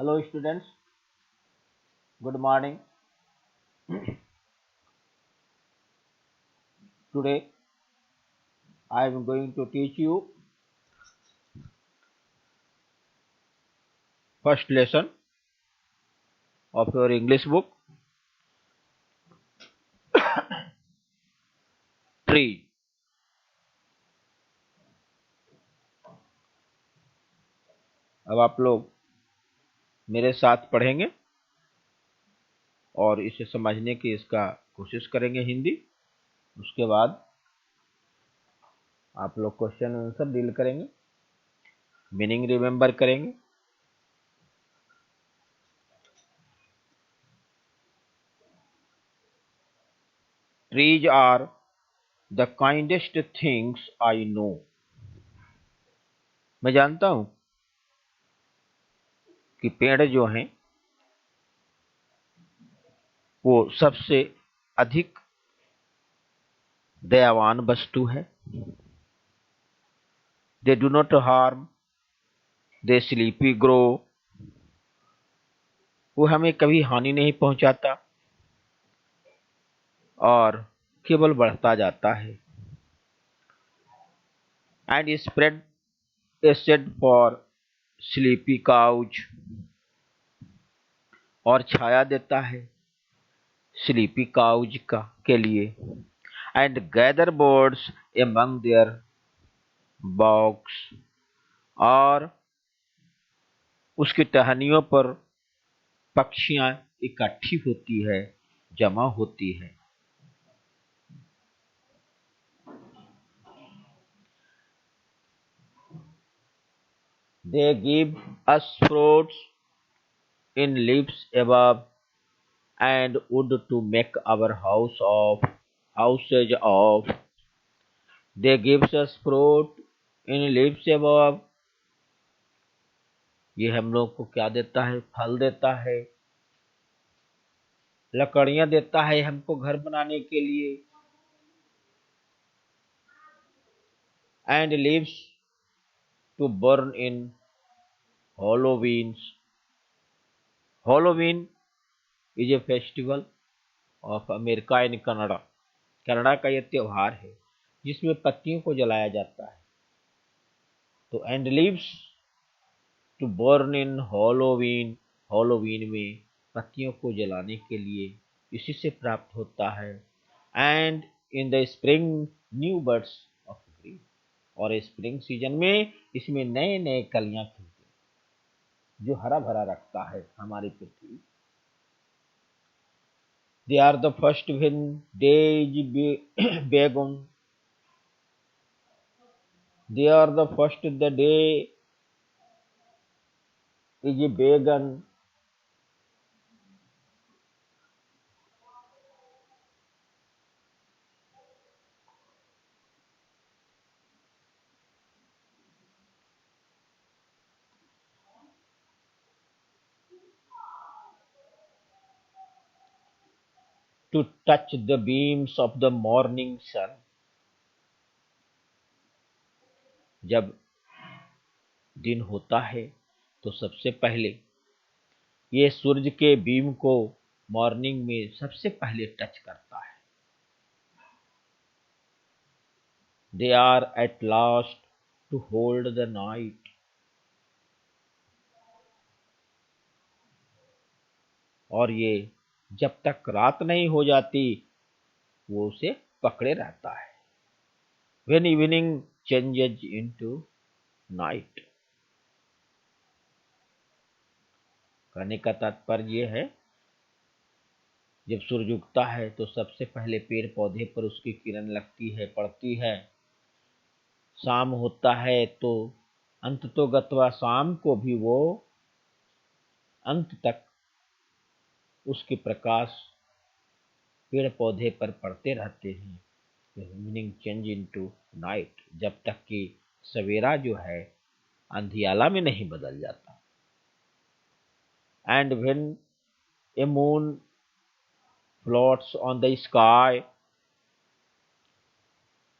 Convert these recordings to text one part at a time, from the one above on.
Hello students, good morning. Today I am going to teach you first lesson of your English book, tree. अब आप लोग मेरे साथ पढ़ेंगे और इसे समझने की इसका कोशिश करेंगे हिंदी। उसके बाद आप लोग क्वेश्चन आंसर डील करेंगे, मीनिंग रिमेंबर करेंगे। Trees are the kindest things I know. मैं जानता हूं कि पेड़ जो हैं वो सबसे अधिक दयावान वस्तु है। They do not harm, they sleepy grow. वो हमें कभी हानि नहीं पहुंचाता और केवल बढ़ता जाता है। And spread a shade for sleepy couch, और छाया देता है स्लीपी काउच का के लिए। And gather birds among their box, और उसकी टहनियों पर पक्षियां इकट्ठी होती है, जमा होती है। They give us fruits in leaves above and wood to make our houses of. They gives us fruit in leaves above. ये हम लोग को क्या देता है? फल देता है, लकड़ियां देता है हमको घर बनाने के लिए। And leaves to burn in Halloween. Halloween is a festival of America in Canada. Canada का यह त्योहार है जिसमें पत्तियों को जलाया जाता है। तो and leaves to burn in Halloween, Halloween में पत्तियों को जलाने के लिए इसी से प्राप्त होता है। And in the spring new birds of green, और स्प्रिंग सीजन में इसमें नए नए कलियां खिलती हैं जो हरा भरा रखता है हमारी पृथ्वी। They are the first when days began, they are the first the day is begun. To touch the beams of the morning sun. जब दिन होता है तो सबसे पहले ये सूरज के बीम को मॉर्निंग में सबसे पहले टच करता है। They are at last to hold the night. और ये जब तक रात नहीं हो जाती वो उसे पकड़े रहता है। When evening changes into night. कहने का तात्पर्य ये है, जब सूरज उगता है तो सबसे पहले पेड़ पौधे पर उसकी किरण लगती है, पड़ती है। शाम होता है तो अंत तो गत्वा शाम को भी वो अंत तक उसके प्रकाश पेड़ पौधे पर पड़ते रहते हैं। मीनिंग चेंज इनटू नाइट, जब तक कि सवेरा जो है अंधियाला में नहीं बदल जाता। And when A moon floats on the sky,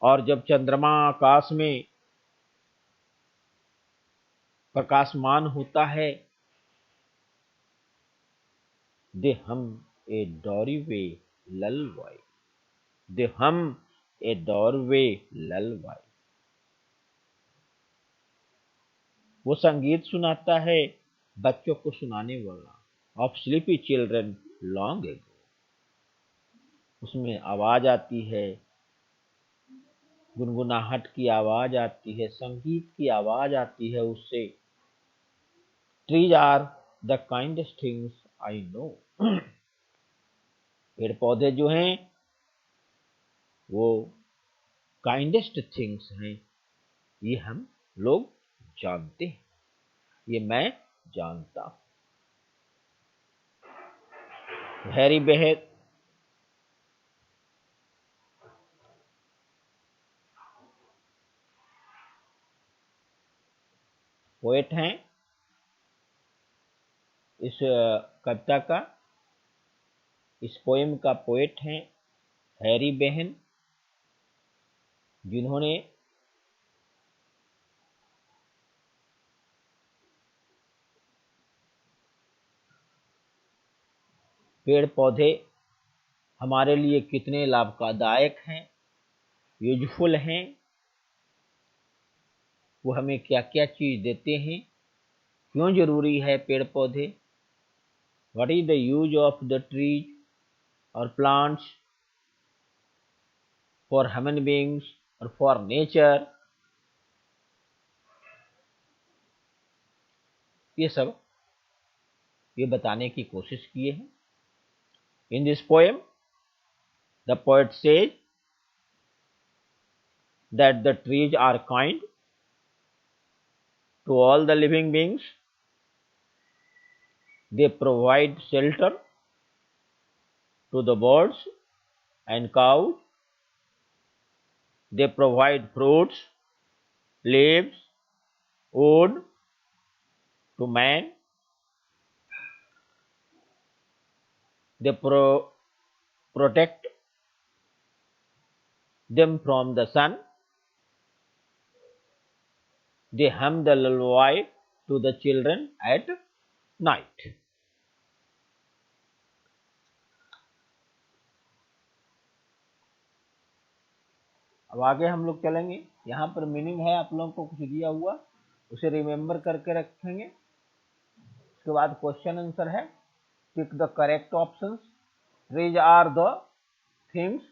और जब चंद्रमा आकाश में प्रकाशमान होता है। They hum a doorway lullaby. They hum a doorway lullaby. वो संगीत सुनाता है बच्चों को सुनाने वाला, of sleepy children long ago. उसमें आवाज आती है, गुनगुनाहट की आवाज आती है, संगीत की आवाज आती है उससे। Trees are the kindest things I know. पेड़ पौधे जो हैं वो काइंडेस्ट थिंग्स हैं, ये हम लोग जानते हैं, ये मैं जानता हूं। हैरी बेहेड पोएट हैं। इस कविता का, इस पोएम का पोएट हैं हैरी बेहन, जिन्होंने पेड़ पौधे हमारे लिए कितने लाभदायक हैं, यूजफुल हैं, वो हमें क्या क्या चीज देते हैं, क्यों जरूरी है पेड़ पौधे, what is the use of the trees और प्लांट्स फॉर ह्यूमन बीइंग्स और फॉर नेचर, ये सब ये बताने की कोशिश किए हैं। In this poem the poet says that the trees are kind to all the living beings, they provide shelter to the birds and cows, they provide fruits, leaves, wood to man, they protect them from the sun, they hum the lullaby to the children at night. अब आगे हम लोग चलेंगे, यहाँ पर meaning है आप लोगों को कुछ दिया हुआ, उसे रिमेंबर करके रखेंगे। उसके बाद क्वेश्चन आंसर है, tick the correct options. Trees are the things,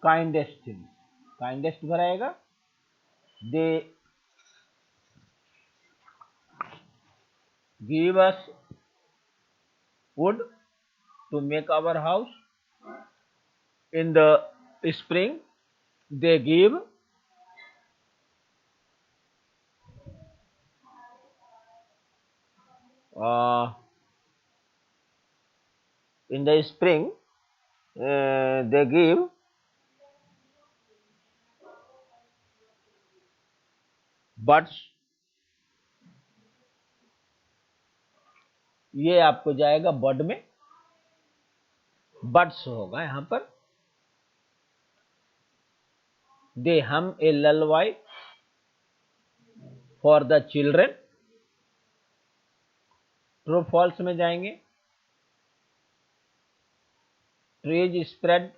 kindest things, kindest भराएगा। They give us wood to make our house. In the spring, they give in the spring they give buds, ये आपको जाएगा बड में, buds होगा यहां पर। They hum a lullaby for the children, true false में जाएंगे। Trees spread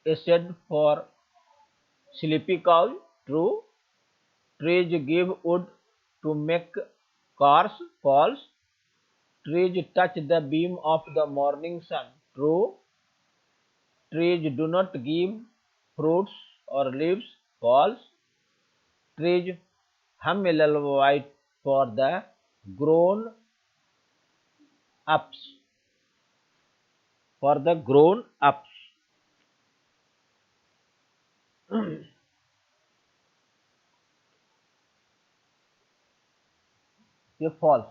a shade for sleepy cows, true. Trees give wood to make cars, false. Trees touch the beam of the morning sun, true. Trees do not give fruits or leaves, false. Trees hum a lullaby for the grown ups, for the grown ups. ये false.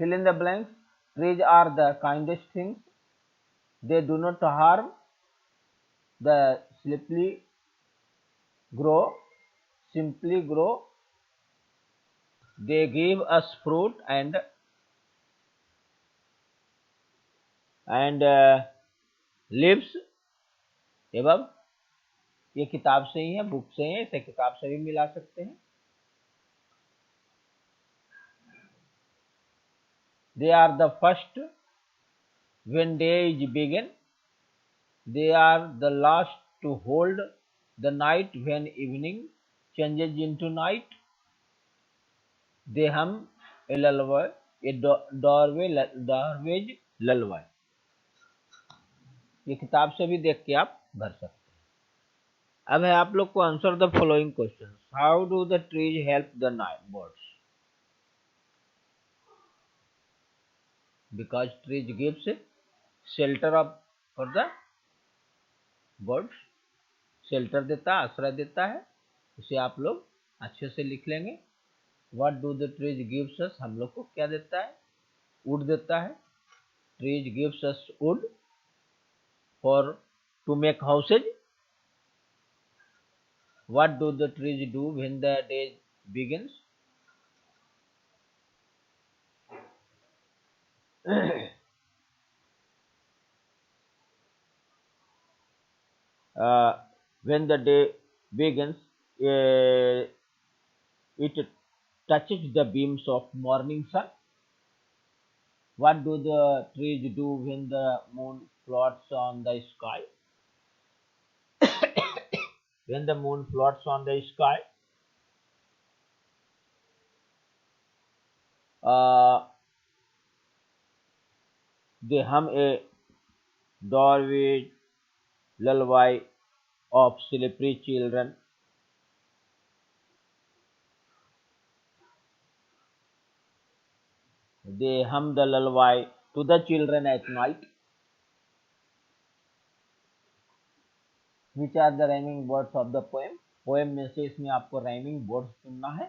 Fill in the blanks. Trees are the kindest things. They do not harm the simply grow, simply grow. They give us fruit and leaves एवं, ये किताब से ही है, book से ही है, इसे किताब से भी मिला सकते हैं। They are the first when day is begin. They are the last to hold the night when evening changes into night. They hum a lullaby, a Darwez lullaby. ये किताब से भी देख के आप भर सकते हैं। अब है आप लोग को answer the following question. How do the trees help the birds? Because trees gives shelter of for the birds. Shelter देता है, आश्रय देता है। इसे आप लोग अच्छे से लिख लेंगे। What do the trees gives us? हम लोग को क्या देता है? वुड देता है। Trees gives us wood for to make houses. What do the trees do when the day begins? When the day begins, it touches the beams of morning sun. What do the trees do when the moon floats on the sky? When the moon floats on the sky, they hum a Darwin lullaby of sleepy children. They hum the lullaby to the children at night. Which are the rhyming words of the poem? Poem में से इसमें आपको rhyming words चुनना है।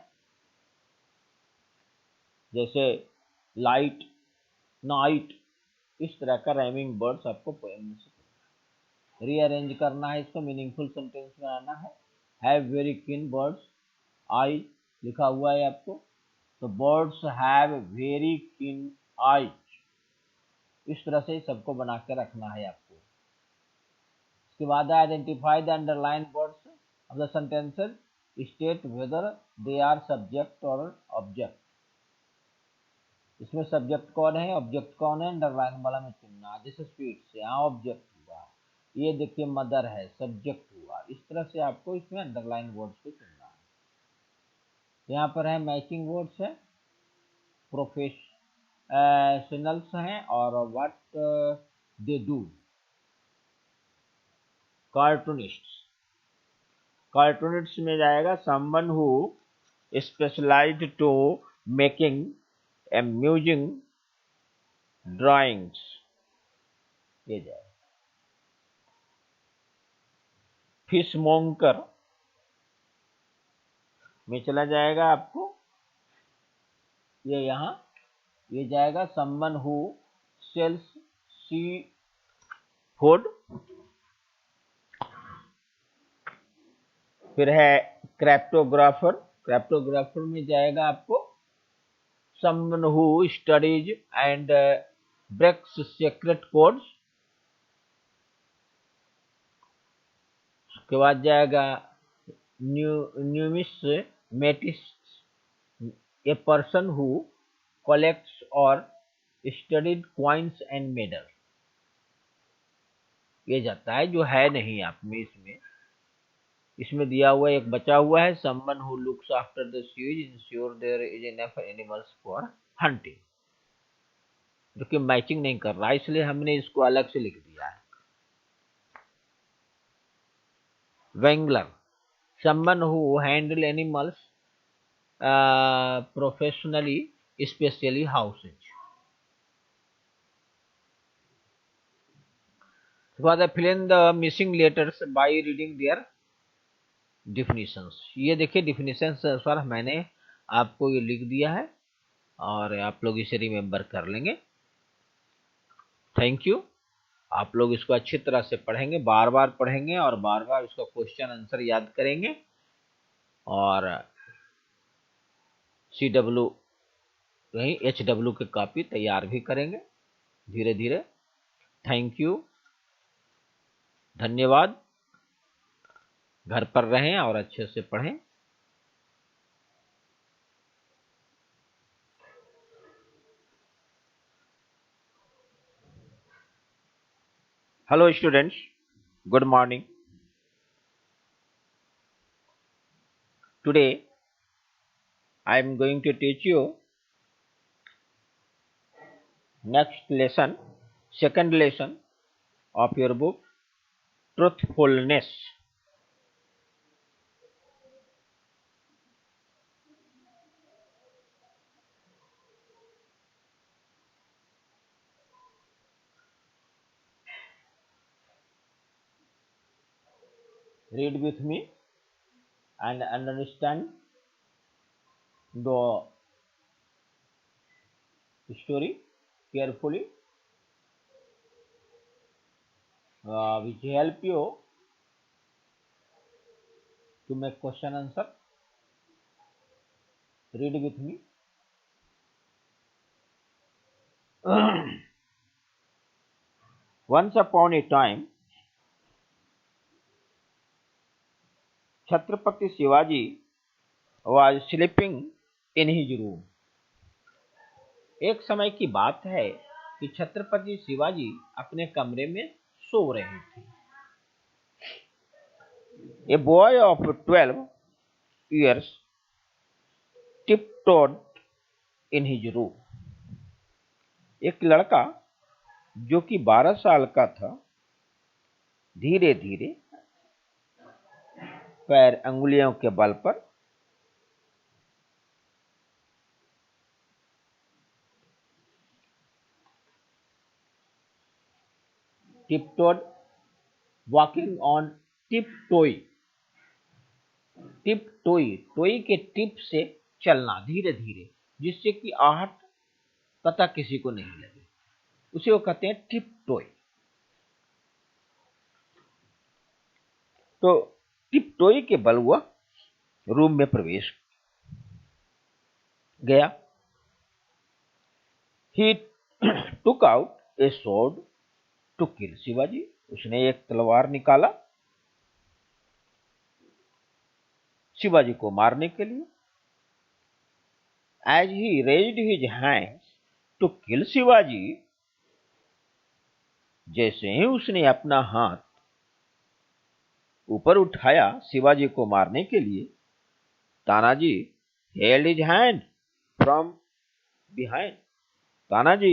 जैसे light, night, इस तरह का राइमिंग वर्ड्स आपको पोएम में से चुनना है। रीअरेंज करना है, इसको मीनिंगफुल सेंटेंस बनाना है। हैव वेरी कीन बर्ड्स आई लिखा हुआ है आपको, तो birds have very keen eyes, इस तरह से सबको बना के रखना है आपको। इसके बाद identify the underline words of the sentences, state whether they are subject or object। इसमें सब्जेक्ट कौन है, ऑब्जेक्ट कौन है, अंडरलाइन वाला में चुनना। जैसे स्वीट से यहाँ ऑब्जेक्ट हुआ, ये देखिए मदर है, सब्जेक्ट हुआ। इस तरह से आपको इसमें अंडरलाइन वर्ड्स को चुनना है। यहाँ पर है मैचिंग वर्ड्स है, प्रोफेशनल्स हैं और what they do. Cartoonists, cartoonist में जाएगा someone who specialized to making amusing drawings, ये जाएगा। फिशमोंगर में चला जाएगा आपको, ये यहाँ ये जाएगा someone who sells seafood. फिर है क्रिप्टोग्राफर, क्रिप्टोग्राफर में जाएगा आपको someone who studies and breaks secret codes। उसके बाद जाएगा न्यूमिसमेटिस्ट, ए पर्सन हु कलेक्ट्स और स्टडीड कॉइन्स एंड मेडल, ये जाता है जो है नहीं आप में। इसमें दिया हुआ एक बचा हुआ है someone who looks after the siege ensure there is enough animals for hunting, जो कि मैचिंग नहीं कर रहा, इसलिए हमने इसको अलग से लिख दिया है। wrangler, someone who handle animals professionally, especially houses। For fill in the missing letters by reading their definitions। ये देखिए definitions अनुसार मैंने आपको ये लिख दिया है और आप लोग इसे रिमेम्बर कर लेंगे। Thank you. आप लोग इसको अच्छी तरह से पढ़ेंगे, बार बार पढ़ेंगे और बार बार इसका क्वेश्चन आंसर याद करेंगे और CW नहीं HW की कॉपी तैयार भी करेंगे धीरे धीरे। थैंक यू, धन्यवाद। घर पर रहें और अच्छे से पढ़ें। Hello students, good morning. Today I am going to teach you next lesson, second lesson of your book Truthfulness. Read with me and understand the story carefully, which help you to make question answer. Read with me. Once upon a time, Chhatrapati Shivaji was sleeping in his room. एक समय की बात है कि छत्रपति शिवाजी अपने कमरे में सो रहे थे. A boy of 12 years tiptoed in his room. एक लड़का जो कि 12 साल का था धीरे धीरे पैर अंगुलियों के बल पर tiptoed, walking on tiptoe. टिपटोई, टोई के टिप से चलना धीरे धीरे, जिससे कि आहट पता किसी को नहीं लगे, उसे वो कहते हैं टिपटोई. तो टिपटोई के बल वह रूम में प्रवेश गया. He took out a sword to kill Shivaji. उसने एक तलवार निकाला शिवाजी को मारने के लिए. As he raised his hands to kill Shivaji, जैसे ही उसने अपना हाथ ऊपर उठाया शिवाजी को मारने के लिए, Tanaji held his hand from behind. Tanaji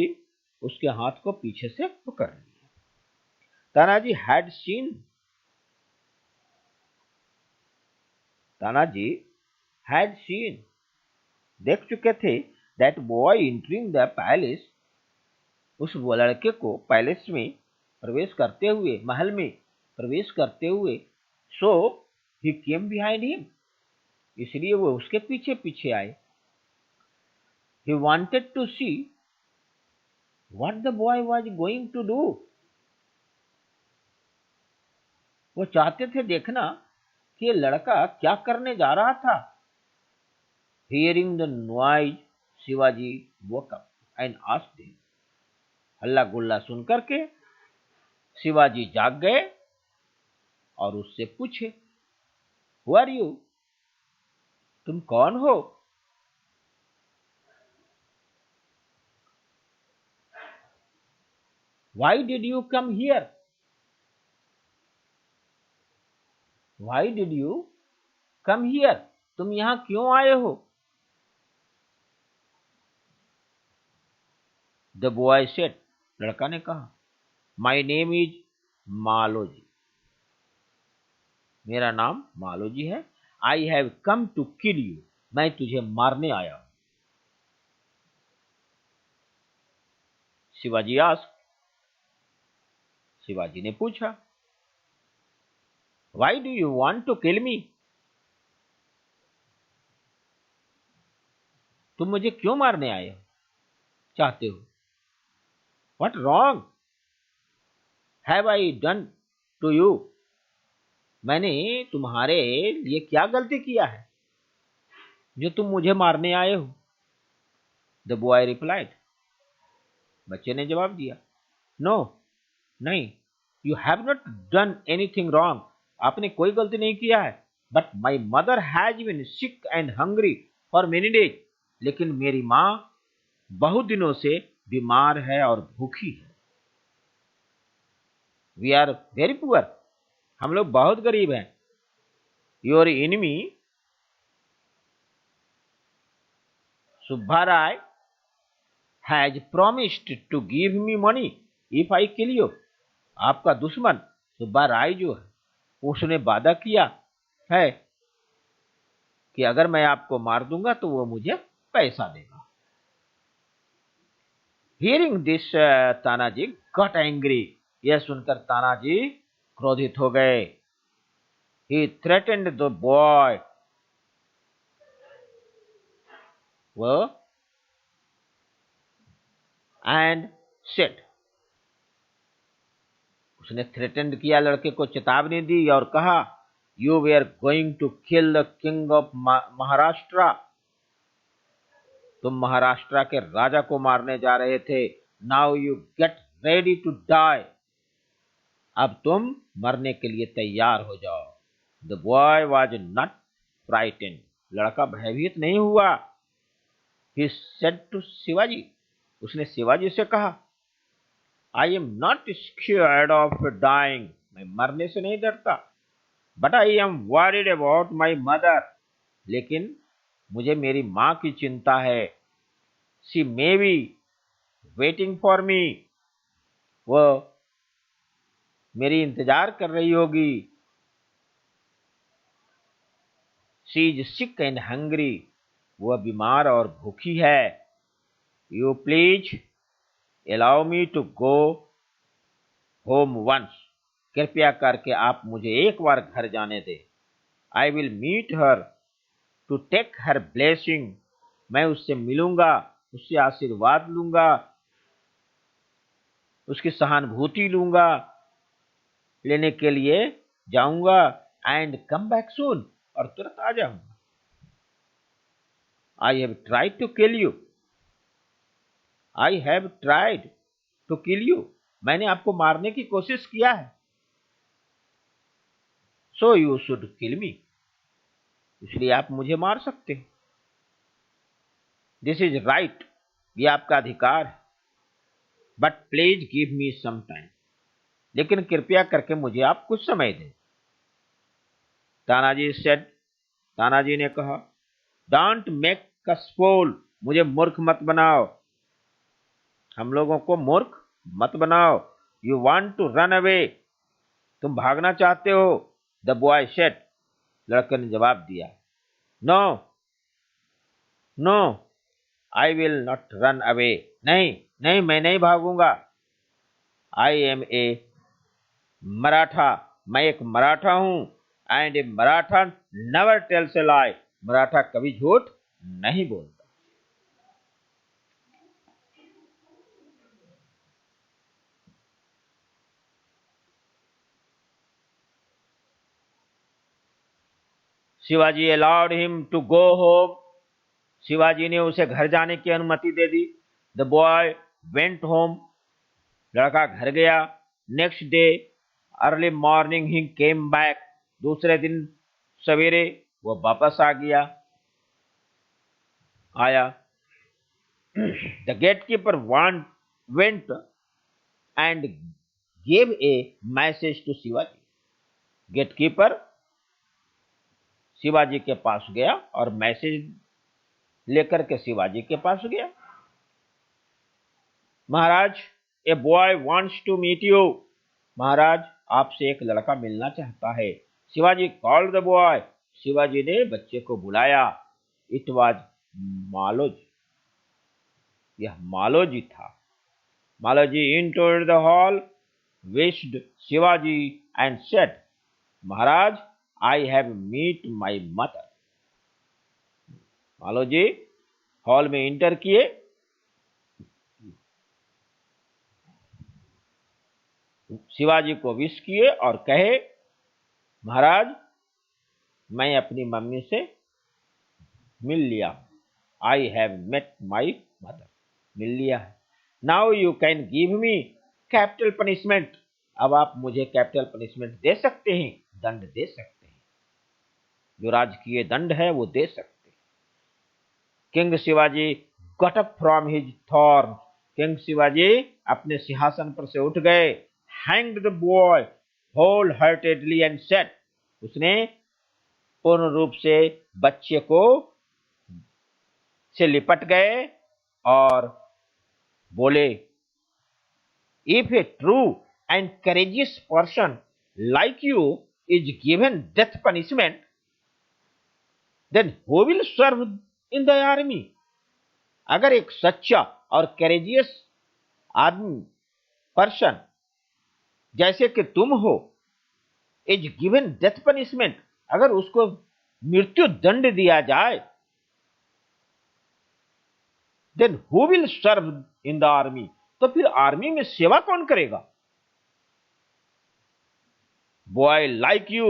उसके हाथ को पीछे से पकड़ लिया. Tanaji had seen. Tanaji had seen, देख चुके थे, that boy entering the palace, उस लड़के को पैलेस में प्रवेश करते हुए, महल में प्रवेश करते हुए. So he came behind him, इसलिए वो उसके पीछे पीछे आए. He wanted to see what the boy was going to do. वो चाहते थे देखना कि ये लड़का क्या करने जा रहा था. Hearing the noise, Shivaji woke up and asked him. हल्ला गुल्ला सुन करके शिवाजी जाग गए और उससे पूछे, Who are you? तुम कौन हो? Why did you come here? Why did you come here? तुम यहां क्यों आए हो? The boy said, लड़का ने कहा, My name is मालोजी. मेरा नाम मालोजी है. I have come to kill you. मैं तुझे मारने आया हूं. शिवाजी asked. शिवाजी ने पूछा, Why do you want to kill me? तुम मुझे क्यों मारने आए हो, चाहते हो? What wrong have I done to you? मैंने तुम्हारे लिए क्या गलती किया है जो तुम मुझे मारने आए हो? The boy replied. बच्चे ने जवाब दिया, No, नहीं, you have not done anything wrong. आपने कोई गलती नहीं किया है. But my mother has been sick and hungry for many days. लेकिन मेरी माँ बहुत दिनों से बीमार है और भूखी है. वी आर वेरी पुअर, हम लोग बहुत गरीब हैं। Your enemy Subba Rai has promised to give me money if I kill you. आपका दुश्मन सुब्बा राय जो है, उसने वादा किया है कि अगर मैं आपको मार दूंगा तो वो मुझे पैसा देगा। Hearing this Tanaji got angry. यह सुनकर तानाजी क्रोधित हो गए। ही थ्रेटेंड द बॉय, वो एंड सेड, उसने थ्रेटेंड किया, लड़के को चेतावनी दी और कहा, you were going to kill the king of Maharashtra. तुम महाराष्ट्र के राजा को मारने जा रहे थे। Now you get ready to die. अब तुम मरने के लिए तैयार हो जाओ। The boy was not frightened. लड़का भयभीत नहीं हुआ। ही सेड टू शिवाजी, उसने शिवाजी से कहा, I am not scared of dying. मैं मरने से नहीं डरता। But I am worried about my mother. लेकिन मुझे मेरी मां की चिंता है। She may be waiting for me. वह मेरी इंतजार कर रही होगी। She is sick and hungry. वह बीमार और भूखी है। You please allow me to go home once. कृपया करके आप मुझे एक बार घर जाने दे। I will meet her to take her blessing. मैं उससे मिलूंगा, उससे आशीर्वाद लूंगा, उसकी सहानुभूति लूंगा, लेने के लिए जाऊंगा। एंड कम बैक सून, और तुरंत आ जाऊंगा। I have tried to kill you. I have tried to kill you. मैंने आपको मारने की कोशिश किया है। So you should kill me. इसलिए आप मुझे मार सकते हैं। दिस इज राइट, ये आपका अधिकार है। But please give me some time. लेकिन कृपया करके मुझे आप कुछ समय दें। तानाजी सेड, तानाजी ने कहा, डोंट मेक अस फूल। मुझे मूर्ख मत बनाओ। हम लोगों को मूर्ख मत बनाओ। You want to run away. तुम भागना चाहते हो। द बॉय सेड, लड़के ने जवाब दिया, no no I will not run away. नहीं नहीं, मैं नहीं भागूंगा। I M A Maratha. मैं एक मराठा हूं। And a Maratha never tells a lie. Maratha कभी झूठ नहीं बोलता। Shivaji allowed him to go home. Shivaji ने उसे घर जाने की अनुमति दे दी। The boy went home. लड़का घर गया। Next day early morning he came back. दूसरे दिन सवेरे वो वापस आ गया, आया। The gatekeeper went and gave a message to Shivaji. Gatekeeper Shivaji के पास गया और मैसेज लेकर के शिवाजी के पास गया। Maharaj, a boy wants to meet you. Maharaj, आपसे एक लड़का मिलना चाहता है। Shivaji called the boy. Shivaji ने बच्चे को बुलाया। It was Maloji. यह मालोजी था। Maloji entered the hall, wished Shivaji and said, Maharaj, I have meet my mother. Maloji hall में इंटर किए। शिवाजी को विश किए और कहे, महाराज, मैं अपनी मम्मी से मिल लिया। I have met my mother. मिल लिया है। Now you can give me capital punishment. अब आप मुझे कैपिटल पनिशमेंट दे सकते हैं, दंड दे सकते हैं। जो राजकीय दंड है वो दे सकते हैं। King Shivaji got up from his thorn. King Shivaji अपने सिंहासन पर से उठ गए। hanged the boy wholeheartedly and said, उसने पूर्ण रूप से बच्चे को से लिपट गए और बोले, if a true and courageous person like you is given death punishment, then who will serve in the army? अगर एक सच्चा और करेजियस आदमी पर्सन जैसे कि तुम हो इज गिवन डेथ पनिशमेंट, अगर उसको मृत्यु दंड दिया जाए, then who will serve in the army, तो फिर आर्मी में सेवा कौन करेगा? Boy like you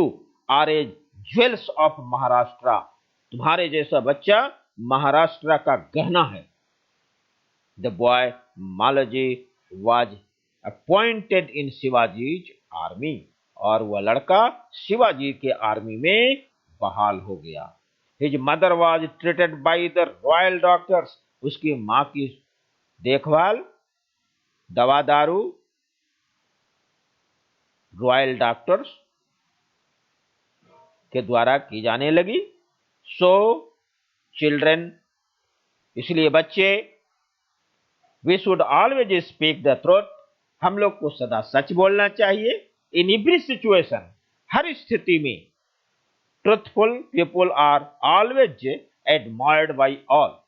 are a jewels of Maharashtra, तुम्हारे जैसा बच्चा महाराष्ट्र का गहना है। The boy Maloji was appointed in Shivaji's army, और वह लड़का शिवाजी के आर्मी में बहाल हो गया। His mother was treated by the royal doctors, उसकी मां की देखभाल दवा दारू रॉयल डॉक्टर्स के द्वारा की जाने लगी। सो चिल्ड्रन, इसलिए बच्चे, we should always speak the truth, हम लोग को सदा सच बोलना चाहिए। इन एवरी सिचुएशन, हर स्थिति में। Truthful people are always admired by all,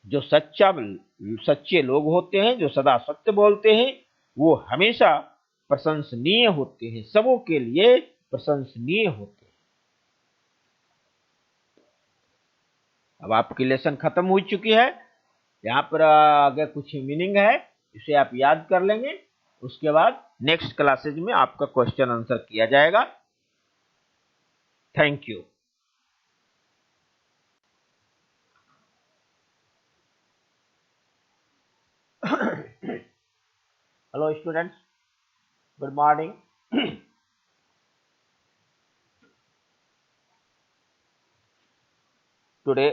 जो सच्चे लोग होते हैं, जो सदा सत्य बोलते हैं, वो हमेशा प्रशंसनीय होते हैं, सबों के लिए प्रशंसनीय होते हैं। अब आपकी लेसन खत्म हो चुकी है। यहाँ पर आगे कुछ मीनिंग है, इसे आप याद कर लेंगे। उसके बाद नेक्स्ट क्लासेज में आपका क्वेश्चन आंसर किया जाएगा। Thank you. Hello students, good morning. Today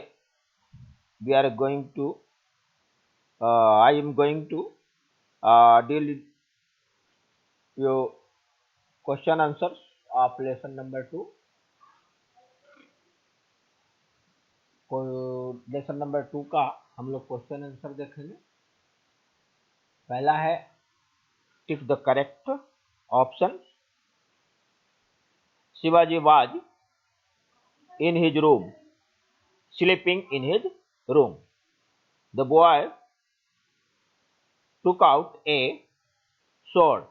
we are going to I am going to deal with your question answers of lesson number 2। Lesson number 2 का हम लोग क्वेश्चन आंसर देखेंगे। पहला है tick the correct option. Shivaji was in his room, sleeping in his room. The boy took out a sword,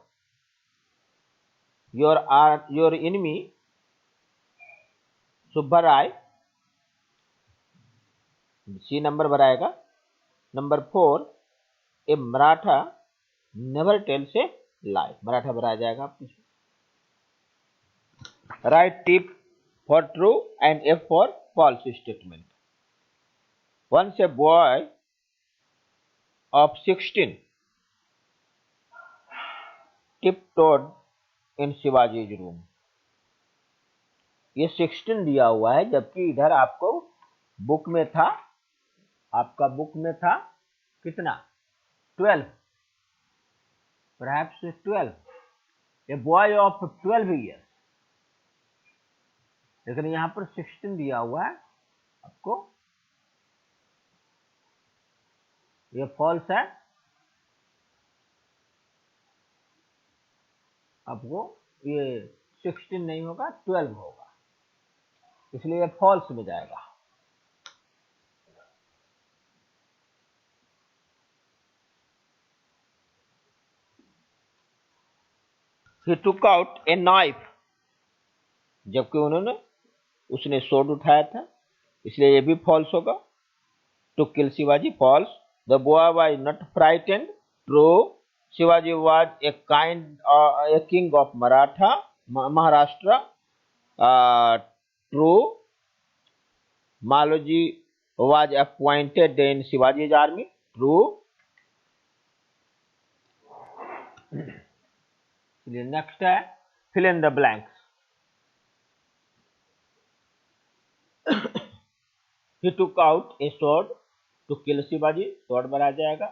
your enemy Subbarai, C number भराएगा। Number 4, a Maratha never tells a lie, Maratha भराया जाएगा। Right tick for true and F for false statement. Once a boy of 16 tiptoed in Shivaji's room. ये 16 दिया हुआ है, जबकि इधर आपको बुक में था, आपका बुक में था कितना? 12, perhaps 12, a boy of 12 years, लेकिन यहां पर 16 दिया हुआ है आपको, ये फॉल्स है। आपको ये 16 नहीं होगा, 12 होगा, इसलिए ये फॉल्स में जाएगा। He took out a knife, जबकि उसने सोड उठाया था, इसलिए ये भी फॉल्स होगा। To kill Shivaji, false. The boy was not frightened, true। Shivaji was a king of Maharashtra, true। Maloji was appointed in Shivaji's army, true। Next है fill in the blanks। He took out a sword to kill Shivaji, sword बनाया जाएगा।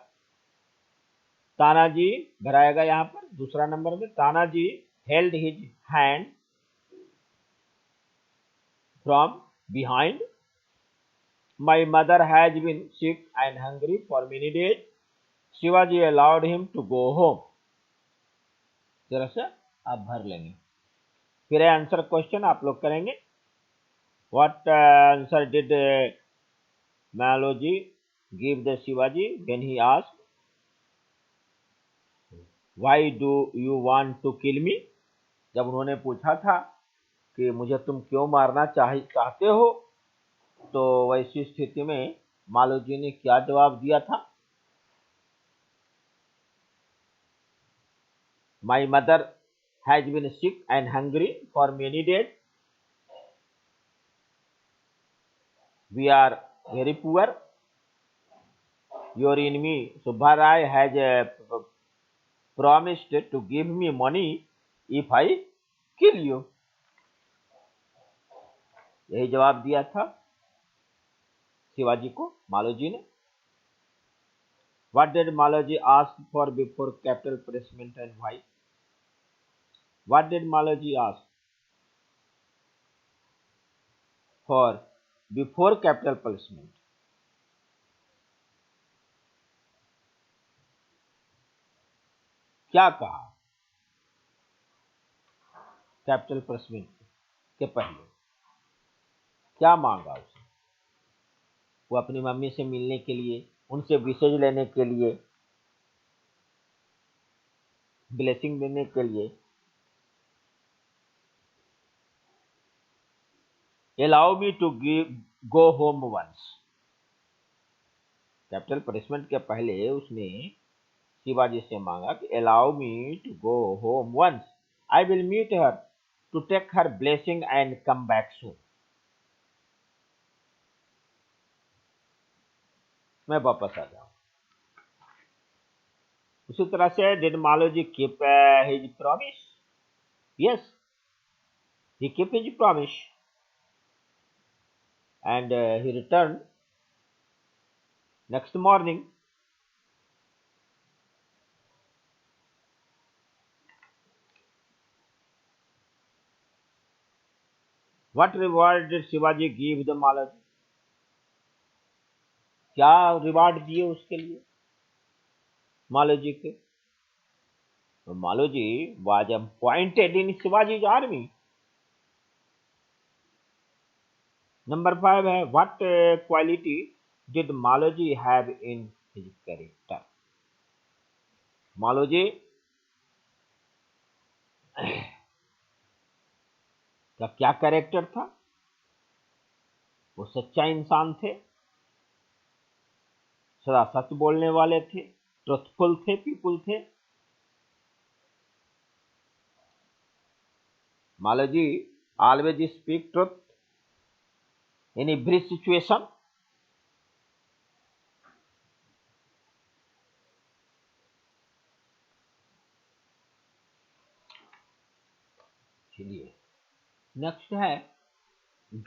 तानाजी भराएगा यहाँ पर दूसरा number में। Tanaji held his hand from behind. My mother has been sick and hungry for many days. Shivaji allowed him to go home. जरा से आप भर लेंगे। फिर आंसर क्वेश्चन आप लोग करेंगे। What answer did Maloji give the Shivaji when he asked why do you want to kill me. जब उन्होंने पूछा था कि मुझे तुम क्यों मारना चाहते हो, तो वैसी स्थिति में मालोजी ने क्या जवाब दिया था? My mother has been sick and hungry for many days. We are very poor. Your enemy Subba Rai has promised to give me money if I kill you। यही जवाब दिया था शिवाजी को मालोजी ने। What did Maloji ask for before capital punishment and why? What did Maloji ask for before capital punishment? क्या कहा capital punishment के पहले? क्या मांगा उसने? वो अपनी मम्मी से मिलने के लिए, उनसे विशेष लेने के लिए, ब्लेसिंग देने के लिए। Allow me to go home once. Capital punishment के पहले उसने शिवाजी से मांगा कि allow me to go home once. I will meet her to take her blessing and come back soon. मैं वापस आ जाऊं। उसी तरह से did Maloji keep his promise? Yes, he keep his promise and he return next morning. What reward did Shivaji give the Malaji? क्या reward दिए उसके लिए मालोजी के? Maloji was appointed in Shivaji's army। Number 5 है what quality did Maloji have in his character? Maloji का क्या character था? वो सच्चा इंसान थे, सदा सच बोलने वाले थे, ट्रुथफुल थे, पीपुल थे। Maloji always speak truth in every situation। चलिए नेक्स्ट है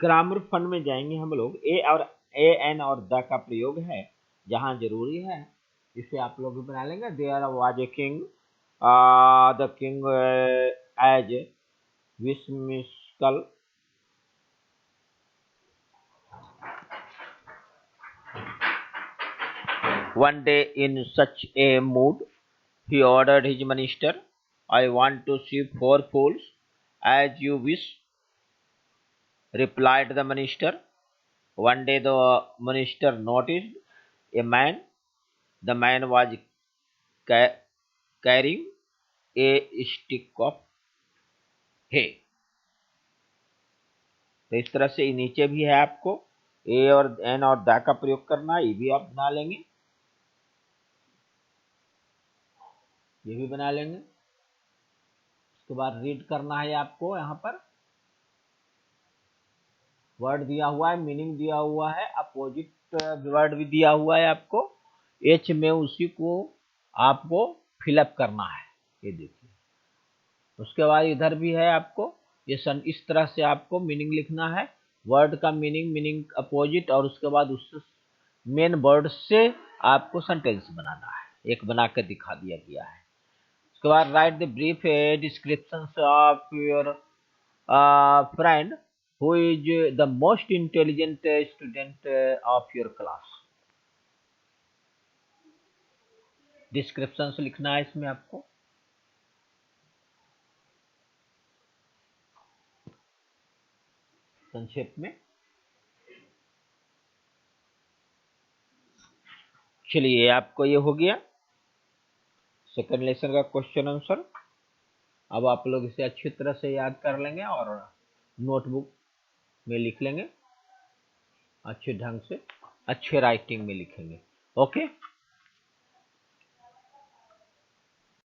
ग्रामर फन में जाएंगे हम लोग। ए और ए एन और द का प्रयोग है जहां जरूरी है, इसे आप लोग भी बना लेंगे। There was a king, the king as whimsical. One day in such a mood he ordered his minister, I want to see 4 fools as you wish, replied the minister। One day the minister noticed a man। The man was carrying a stick of hay। तो इस तरह से नीचे भी है आपको ए और N और द का प्रयोग करना, ये भी आप बना लेंगे, ये भी बना लेंगे। उसके बाद रीड करना है आपको। यहाँ पर वर्ड दिया हुआ है, मीनिंग दिया हुआ है, अपोजिट वर्ड भी दिया हुआ है आपको। एच में उसी को आपको फिलअप करना है, ये देखिए। उसके बाद इधर भी है आपको ये इस तरह से आपको मीनिंग लिखना है। वर्ड का मीनिंग, मीनिंग अपोजिट, और उसके बाद उससे मेन वर्ड से आपको सेंटेंस बनाना है। एक बना कर दिखा दिया गया है। उसके बाद right the brief description of your friend who is the most intelligent student of your class. Description लिखना है इसमें आपको। संक्षेप में। चलिए आपको ये हो गया सेकंड लेसन का क्वेश्चन आंसर। अब आप लोग इसे अच्छी तरह से याद कर लेंगे और नोटबुक में लिख लेंगे अच्छे ढंग से, अच्छे राइटिंग में लिखेंगे। ओके।